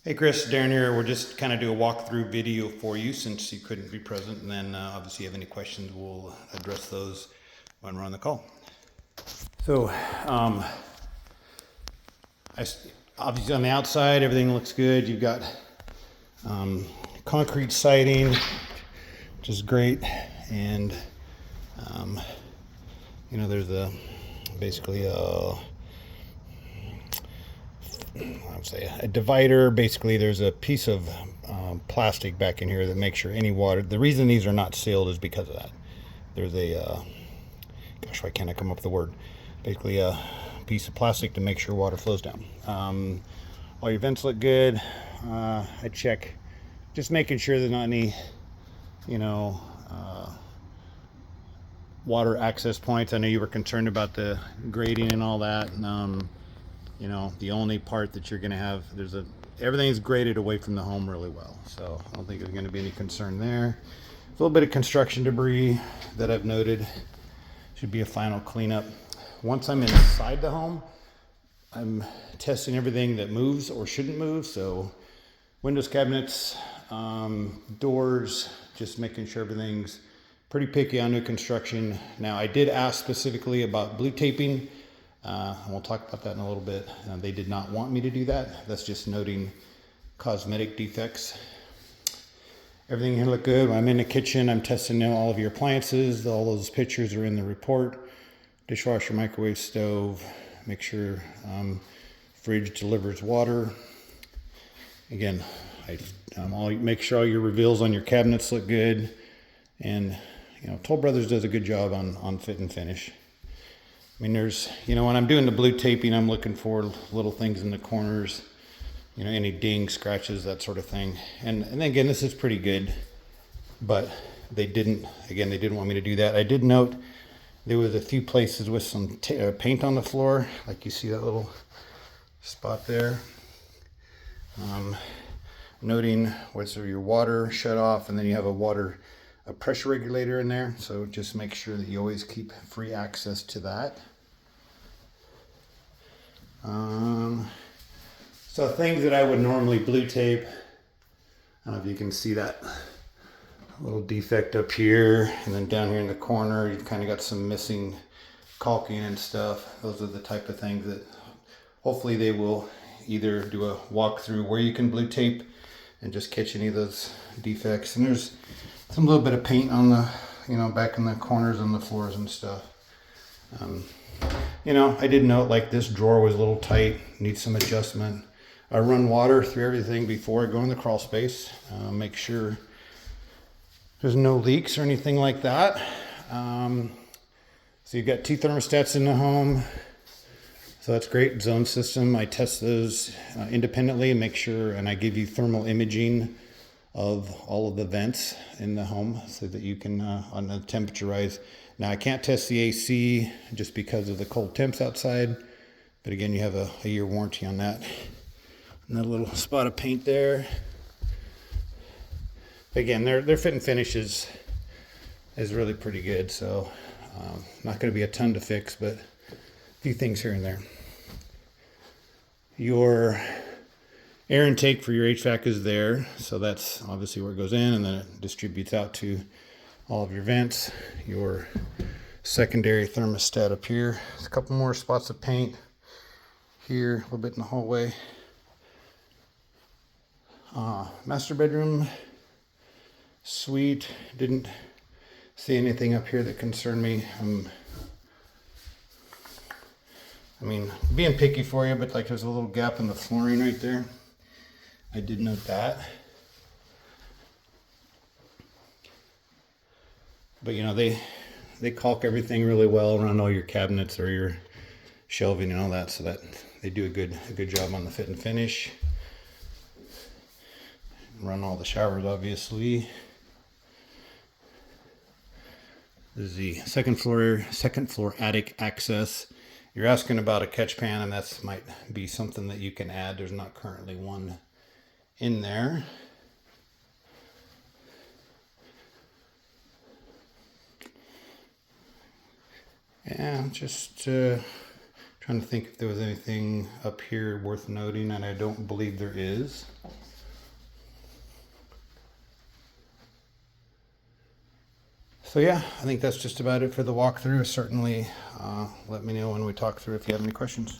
Hey Chris, Darren here. We'll just kind of do a walkthrough video for you since you couldn't be present, and then obviously, if you have any questions, we'll address those when we're on the call. So, um, obviously on the outside, everything looks good. You've got concrete siding, which is great, and um, there's basically I would say a divider. Basically, there's a piece of plastic back in here that makes sure any water. The reason these are not sealed is because of that. There's gosh, why can't I come up with the word? Basically, a piece of plastic to make sure water flows down. All your vents look good. I check, just making sure there's not any, you know, water access points. I know you were concerned about the grading and all that. The only part that you're going to have, everything's graded away from the home really well. So I don't think there's going to be any concern there. A little bit of construction debris that I've noted. Should be a final cleanup. Once I'm inside the home, I'm testing everything that moves or shouldn't move. So windows, cabinets, doors, just making sure everything's pretty picky on new construction. Now, I did ask specifically about blue taping. We'll talk about that in a little bit. They did not want me to do that. That's just noting cosmetic defects. Everything here looked good. When I'm in the kitchen, I'm testing now all of your appliances. All those pictures are in the report. Dishwasher, microwave, stove. Make sure fridge delivers water. Again, make sure all your reveals on your cabinets look good. And Toll Brothers does a good job on fit and finish. I mean, when I'm doing the blue taping, I'm looking for little things in the corners, any dings, scratches, that sort of thing. And again, this is pretty good, but they didn't want me to do that. I did note there was a few places with some paint on the floor, like you see that little spot there. Noting what's your water shut off, and then you have a pressure regulator in there, so just make sure that you always keep free access to that. So things that I would normally blue tape, I don't know if you can see that little defect up here, and then down here in the corner you've kind of got some missing caulking and stuff. Those are the type of things that hopefully they will either do a walkthrough where you can blue tape and just catch any of those defects. And there's some little bit of paint on the, back in the corners and the floors and stuff. I did note like this drawer was a little tight, needs some adjustment. I run water through everything before I go in the crawl space. Make sure there's no leaks or anything like that. So you've got two thermostats in the home. So that's great. Zone system. I test those independently and make sure, and I give you thermal imaging of all of the vents in the home so that you can on the temperature rise. Now I can't test the AC just because of the cold temps outside, but again, you have a year warranty on that. And that little spot of paint there. Again, their fit and finish is really pretty good. So not going to be a ton to fix, but a few things here and there. Your air intake for your HVAC is there, so that's obviously where it goes in, and then it distributes out to all of your vents. Your secondary thermostat up here. There's a couple more spots of paint here, a little bit in the hallway. Master bedroom, suite. Didn't see anything up here that concerned me. Being picky for you, but like there's a little gap in the flooring right there. I did note that. But they caulk everything really well around all your cabinets or your shelving and all that, so that they do a good job on the fit and finish. Run all the showers, obviously. This is the second floor attic access. You're asking about a catch pan, and that might be something that you can add. There's not currently one in there. Yeah, just trying to think if there was anything up here worth noting, and I don't believe there is. So yeah, I think that's just about it for the walkthrough. Certainly let me know when we talk through if you have any questions.